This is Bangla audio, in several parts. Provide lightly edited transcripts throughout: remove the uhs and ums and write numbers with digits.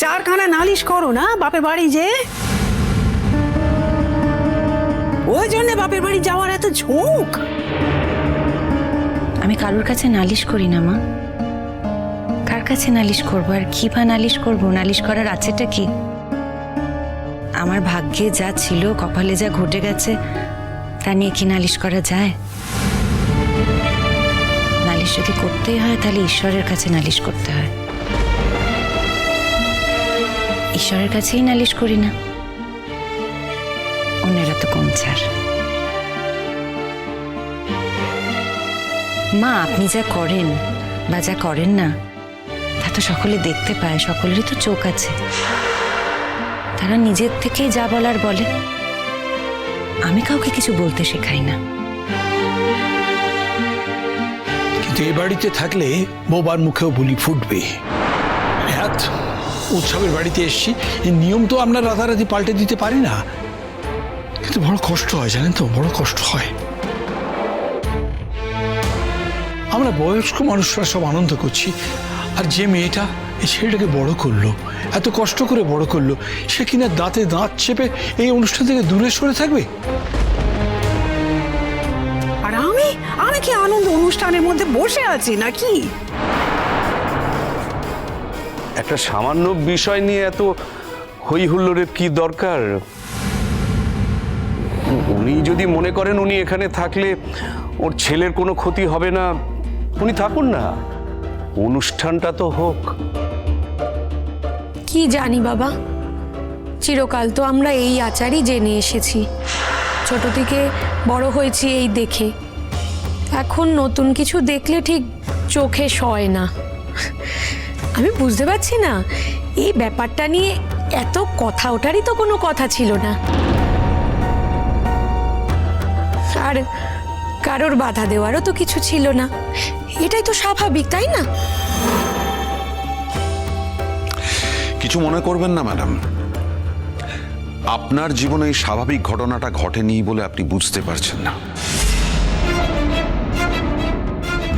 চারখানা নালিশ করো না বাপের বাড়ি যে, ওই জন্য বাপের বাড়ি যাওয়ার এত ঝোঁক। আমি কারোর কাছে নালিশ করি না মা। কার কাছে নালিশ করবো, আর কি বা নালিশ করবো? নালিশ করার আছেটা কি? আমার ভাগ্যে যা ছিল, কপালে যা ঘটে গেছে, তা নিয়ে কি নালিশ করা যায়? নালিশ যদি করতেই হয় তাহলে ঈশ্বরের কাছে নালিশ করতে হয়। ঈশ্বরের কাছেই নালিশ করি না, অন্যেরা তো কম ছাড়। মা, আপনি যা করেন বা যা করেন না, তা তো সকলে দেখতে পায়, সকলেরই তো চোখ আছে। তারা নিজের থেকেই যা বলার বলে, আমি কাউকে কিছু বলতে শেখাই না। কিন্তু এই বাড়িতে থাকলে বোবার মুখেও বুলি ফুটবে। নেহাত উৎসবের বাড়িতে এসছি, এই নিয়ম তো আমরা রাতারাতি পাল্টে দিতে পারি না। কিন্তু বড় কষ্ট হয়, জানেন তো, বড় কষ্ট হয়। আমরা বয়স্ক মানুষরা সব আনন্দ করছি, আর যে মেয়েটা এই ছেলেটাকে বড় করলো, এত কষ্ট করে বড় করলো, সে কিনা দাঁতে দাঁত চেপে এই অনুষ্ঠান থেকে দূরে সরে থাকবে। আর আমি আমি কি আনন্দ অনুষ্ঠানের মধ্যে বসে আছি নাকি? একটা সামান্য বিষয় নিয়ে এত হই হুল্লোড়ের কি দরকার? উনি যদি মনে করেন উনি এখানে থাকলে ওর ছেলের কোনো ক্ষতি হবে না, উনি থাকুন না, অনুষ্ঠানটা তো হোক। কি জানি বাবা, চিরকাল তো আমরা এই আচারই জেনে এসেছি, ছোট থেকে বড় হয়েছি এই দেখে। এখন নতুন কিছু দেখলে ঠিক চোখে সয় না। আমি বুঝতে পারছি না, এই ব্যাপারটা নিয়ে এত কথা ওঠারই তো কোনো কথা ছিল না, আর কারোর বাধা দেওয়ারও তো কিছু ছিল না। এটাই তো স্বাভাবিক, তাই না? কিছু মনে করবেন না ম্যাডাম, আপনার জীবনে এই স্বাভাবিক ঘটনাটা ঘটেনি বলে আপনি বুঝতে পারছেন না।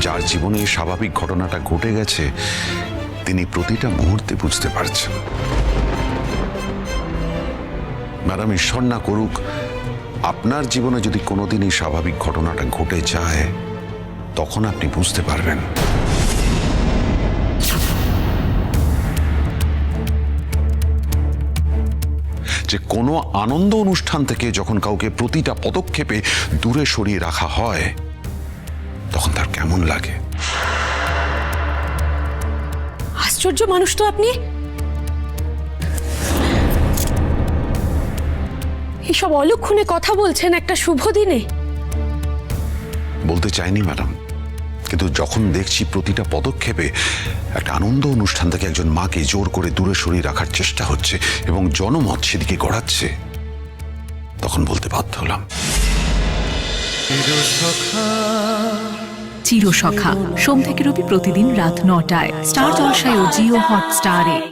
যার জীবনে এই স্বাভাবিক ঘটনাটা ঘটে গেছে, তিনি প্রতিটা মুহূর্তে বুঝতে পারছেন। ম্যাডাম, ঈশ্বর না করুক আপনার জীবনে যদি কোনোদিন এই স্বাভাবিক ঘটনাটা ঘটে যায়, তখন আপনি বুঝতে পারবেন। যে কোনো আনন্দ অনুষ্ঠান থেকে যখন কাউকে প্রতিটা পদক্ষেপে দূরে সরিয়ে রাখা হয়, তখন তার কেমন লাগে। আশ্চর্য মানুষ তো আপনি। এসব অলক্ষণে কথা বলছেন একটা শুভ দিনে। বলতে চাইনি ম্যাডাম, কিন্তু যখন দেখছি প্রতিটা পদক্ষেপে একটা আনন্দ অনুষ্ঠান থেকে একজন মাকে জোর করে দূরে সরিয়ে রাখার চেষ্টা হচ্ছে এবং জনমত সেদিকে গড়াচ্ছে, তখন বলতে বাধ্য হলাম। চিরসখা সোম থেকে রবি প্রতিদিন রাত ৯টায় স্টার জলসায় ও জিও হটস্টারে।